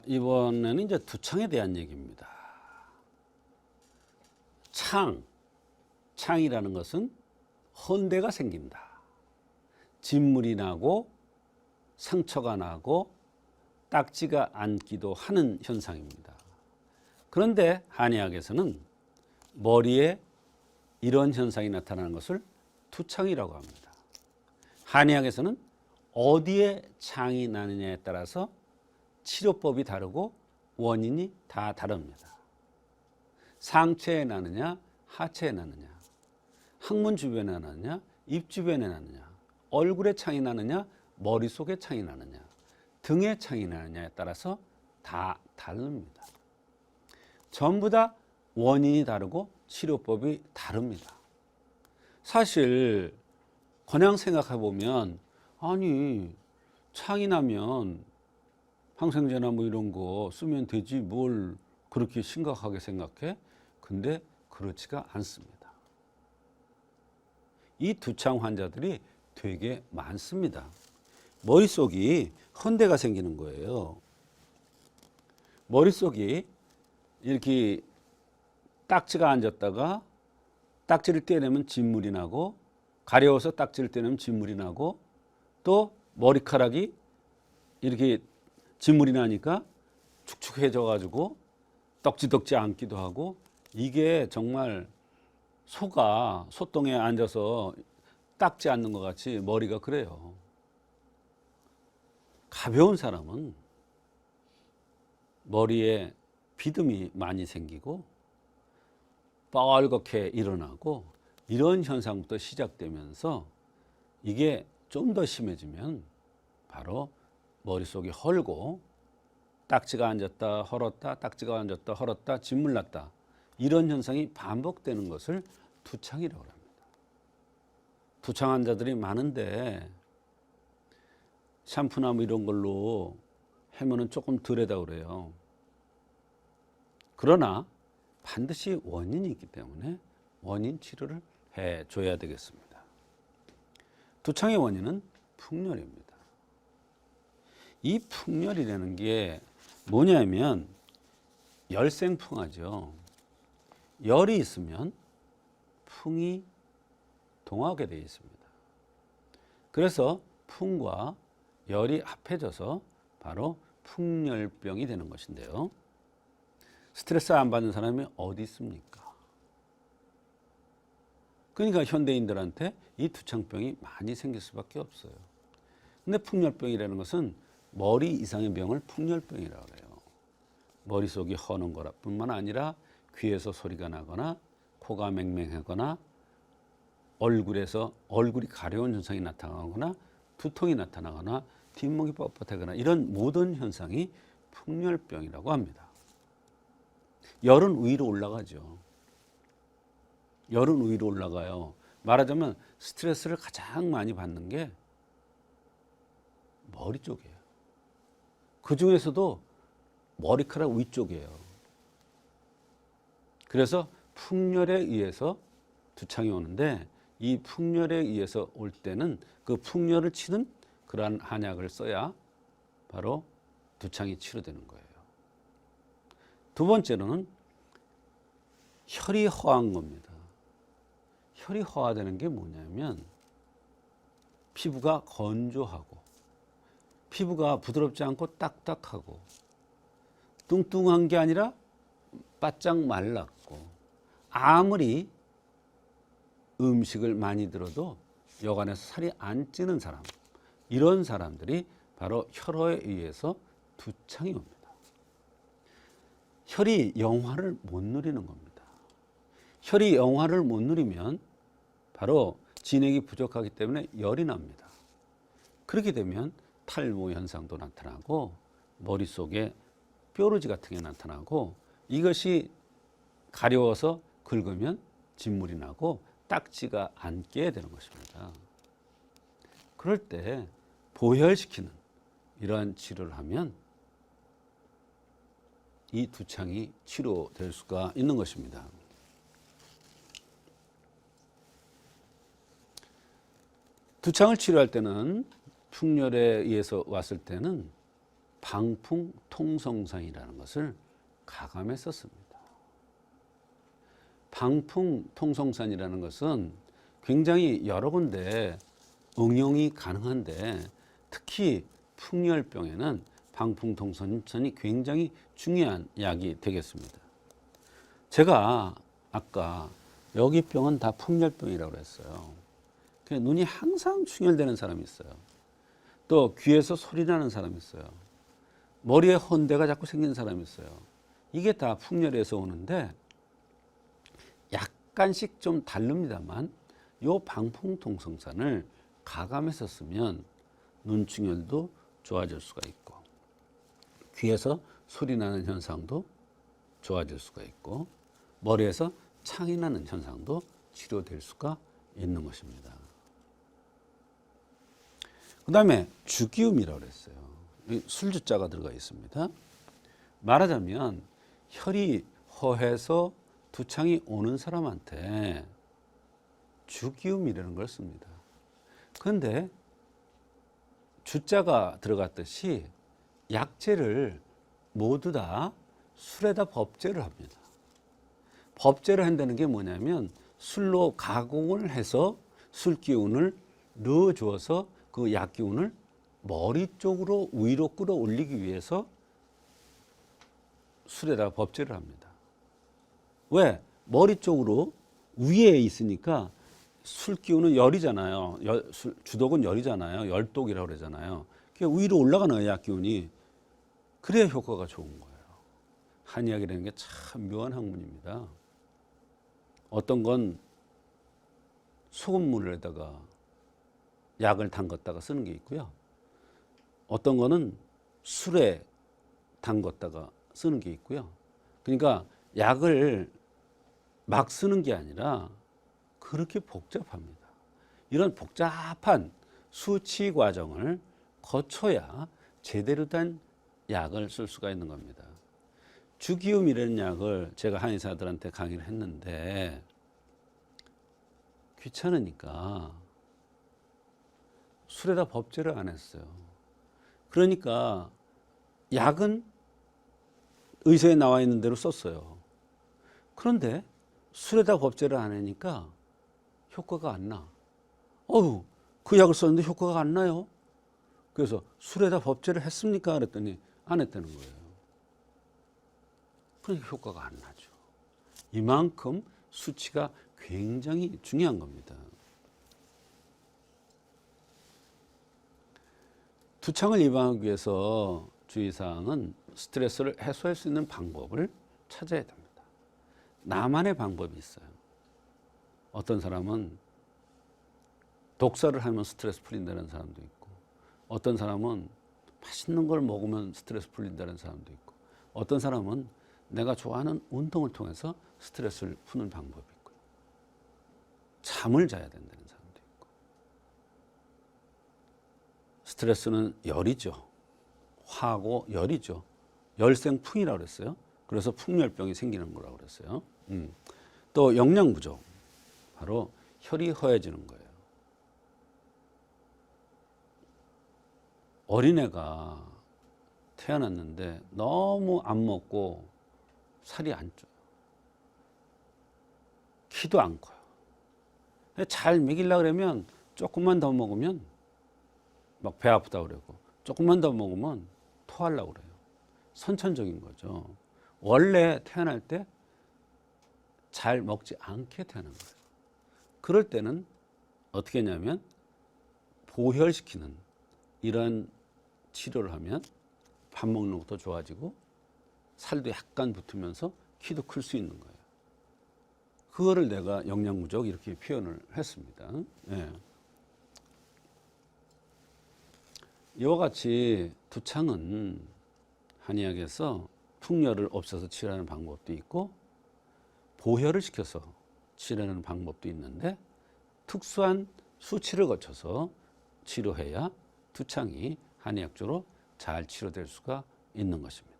이번에는 이제 두창에 대한 얘기입니다. 창이라는 것은 헌대가 생긴다. 진물이 나고 상처가 나고 딱지가 앉기도 하는 현상입니다. 그런데 한의학에서는 머리에 이런 현상이 나타나는 것을 두창이라고 합니다. 한의학에서는 어디에 창이 나느냐에 따라서 치료법이 다르고 원인이 다 다릅니다. 상체에 나느냐, 하체에 나느냐, 항문 주변에 나느냐, 입 주변에 나느냐, 얼굴에 창이 나느냐, 머릿속에 창이 나느냐, 등에 창이 나느냐에 따라서 다 다릅니다. 전부 다 원인이 다르고 치료법이 다릅니다. 사실 그냥 생각해 보면 아니 창이 나면 항생제나 뭐 이런 거 쓰면 되지 뭘 그렇게 심각하게 생각해? 근데 그렇지가 않습니다. 이 두창 환자들이 되게 많습니다. 머릿속이 헌대가 생기는 거예요. 머릿속이 이렇게 딱지가 앉았다가 딱지를 떼내면 진물이 나고 가려워서 딱지를 떼내면 진물이 나고 또 머리카락이 이렇게 진물이 나니까 축축해져 가지고 떡지떡지 앉기도 하고 이게 정말 소가 소똥에 앉아서 딱지 앉는 것 같이 머리가 그래요. 가벼운 사람은 머리에 비듬이 많이 생기고 뻘겋게 일어나고 이런 현상부터 시작되면서 이게 좀 더 심해지면 바로 머릿속이 헐고 딱지가 앉았다 헐었다 딱지가 앉았다 헐었다 진물 났다 이런 현상이 반복되는 것을 두창이라고 합니다. 두창 환자들이 많은데 샴푸나 뭐 이런 걸로 하면은 조금 덜하다 그래요. 그러나 반드시 원인이 있기 때문에 원인 치료를 해줘야 되겠습니다. 두창의 원인은 풍열입니다. 이 풍열이라는 게 뭐냐면 열생풍하죠. 열이 있으면 풍이 동하게 되어 있습니다. 그래서 풍과 열이 합해져서 바로 풍열병이 되는 것인데요. 스트레스 안 받는 사람이 어디 있습니까? 그러니까 현대인들한테 이 두창병이 많이 생길 수밖에 없어요. 근데 풍열병이라는 것은 머리 이상의 병을 풍열병이라고 해요. 머릿속이 허는 거뿐만 아니라 귀에서 소리가 나거나 코가 맹맹하거나 얼굴이 가려운 현상이 나타나거나 두통이 나타나거나 뒷목이 뻣뻣하거나 이런 모든 현상이 풍열병이라고 합니다. 열은 위로 올라가죠. 열은 위로 올라가요. 말하자면 스트레스를 가장 많이 받는 게 머리 쪽이에요. 그 중에서도 머리카락 위쪽이에요. 그래서 풍열에 의해서 두창이 오는데 이 풍열에 의해서 올 때는 그 풍열을 치는 그러한 한약을 써야 바로 두창이 치료되는 거예요. 두 번째로는 혈이 허한 겁니다. 혈이 허하다는 게 뭐냐면 피부가 건조하고 피부가 부드럽지 않고 딱딱하고 뚱뚱한 게 아니라 바짝 말랐고 아무리 음식을 많이 들어도 여간에서 살이 안 찌는 사람 이런 사람들이 바로 혈허에 의해서 두창이 옵니다. 혈이 영화를 못 누리는 겁니다. 혈이 영화를 못 누리면 바로 진액이 부족하기 때문에 열이 납니다. 그렇게 되면 탈모 현상도 나타나고 머릿속에 뾰루지 같은 게 나타나고 이것이 가려워서 긁으면 진물이 나고 딱지가 앉게 되는 것입니다. 그럴 때 보혈시키는 이러한 치료를 하면 이 두창이 치료될 수가 있는 것입니다. 두창을 치료할 때는 풍열에 의해서 왔을 때는 방풍통성산이라는 것을 가감했었습니다. 방풍통성산이라는 것은 굉장히 여러 군데 응용이 가능한데 특히 풍열병에는 방풍통성산이 굉장히 중요한 약이 되겠습니다. 제가 아까 여기 병은 다 풍열병이라고 했어요. 눈이 항상 충혈되는 사람이 있어요. 또 귀에서 소리 나는 사람이 있어요. 머리에 헌대가 자꾸 생기는 사람이 있어요. 이게 다 풍열에서 오는데 약간씩 좀 다릅니다만 요 방풍통성산을 가감해서 쓰면 눈충혈도 좋아질 수가 있고 귀에서 소리 나는 현상도 좋아질 수가 있고 머리에서 창이 나는 현상도 치료될 수가 있는 것입니다. 그 다음에 주기음이라고 그랬어요. 술주자가 들어가 있습니다. 말하자면 혈이 허해서 두창이 오는 사람한테 주기음이라는 걸 씁니다. 그런데 주자가 들어갔듯이 약재를 모두 다 술에다 법제를 합니다. 법제를 한다는 게 뭐냐면 술로 가공을 해서 술 기운을 넣어 주어서 그 약 기운을 머리 쪽으로 위로 끌어올리기 위해서 술에다가 법제를 합니다. 왜? 머리 쪽으로 위에 있으니까 술 기운은 열이잖아요. 주독은 열이잖아요. 열독이라고 그러잖아요. 그러니까 위로 올라가는 거예요, 약 기운이. 그래야 효과가 좋은 거예요. 한의학이라는 게 참 묘한 학문입니다. 어떤 건 소금물에다가 약을 담갔다가 쓰는 게 있고요. 어떤 거는 술에 담갔다가 쓰는 게 있고요. 그러니까 약을 막 쓰는 게 아니라 그렇게 복잡합니다. 이런 복잡한 수치 과정을 거쳐야 제대로 된 약을 쓸 수가 있는 겁니다. 주기음이라는 약을 제가 한의사들한테 강의를 했는데 귀찮으니까 술에다 법제를 안 했어요. 그러니까 약은 의서에 나와 있는 대로 썼어요. 그런데 술에다 법제를 안 하니까 효과가 안 나. 그 약을 썼는데 효과가 안 나요. 그래서 술에다 법제를 했습니까? 그랬더니 안 했다는 거예요. 그러니까 효과가 안 나죠. 이만큼 수치가 굉장히 중요한 겁니다. 두창을 예방하기 위해서 주의사항은 스트레스를 해소할 수 있는 방법을 찾아야 됩니다. 나만의 방법이 있어요. 어떤 사람은 독서를 하면 스트레스 풀린다는 사람도 있고 어떤 사람은 맛있는 걸 먹으면 스트레스 풀린다는 사람도 있고 어떤 사람은 내가 좋아하는 운동을 통해서 스트레스를 푸는 방법이 있고요. 잠을 자야 된다는 사람도 있고 스트레스는 열이죠. 화하고 열이죠. 열생풍이라고 그랬어요. 그래서 풍열병이 생기는 거라고 그랬어요. 또 영양 부족, 바로 혈이 허해지는 거예요. 어린애가 태어났는데 너무 안 먹고 살이 안 쪄요. 키도 안 커요. 잘 먹이려고 그러면 조금만 더 먹으면 막 배 아프다 그러고 조금만 더 먹으면 토하려고 그래요. 선천적인 거죠. 원래 태어날 때 잘 먹지 않게 태어난 거예요. 그럴 때는 어떻게 했냐면 보혈시키는 이런 치료를 하면 밥 먹는 것도 좋아지고 살도 약간 붙으면서 키도 클 수 있는 거예요. 그거를 내가 영양부족 이렇게 표현을 했습니다. 예. 이와 같이 두창은 한의학에서 풍열을 없애서 치료하는 방법도 있고 보혈을 시켜서 치료하는 방법도 있는데 특수한 수치를 거쳐서 치료해야 두창이 한의학적으로 잘 치료될 수가 있는 것입니다.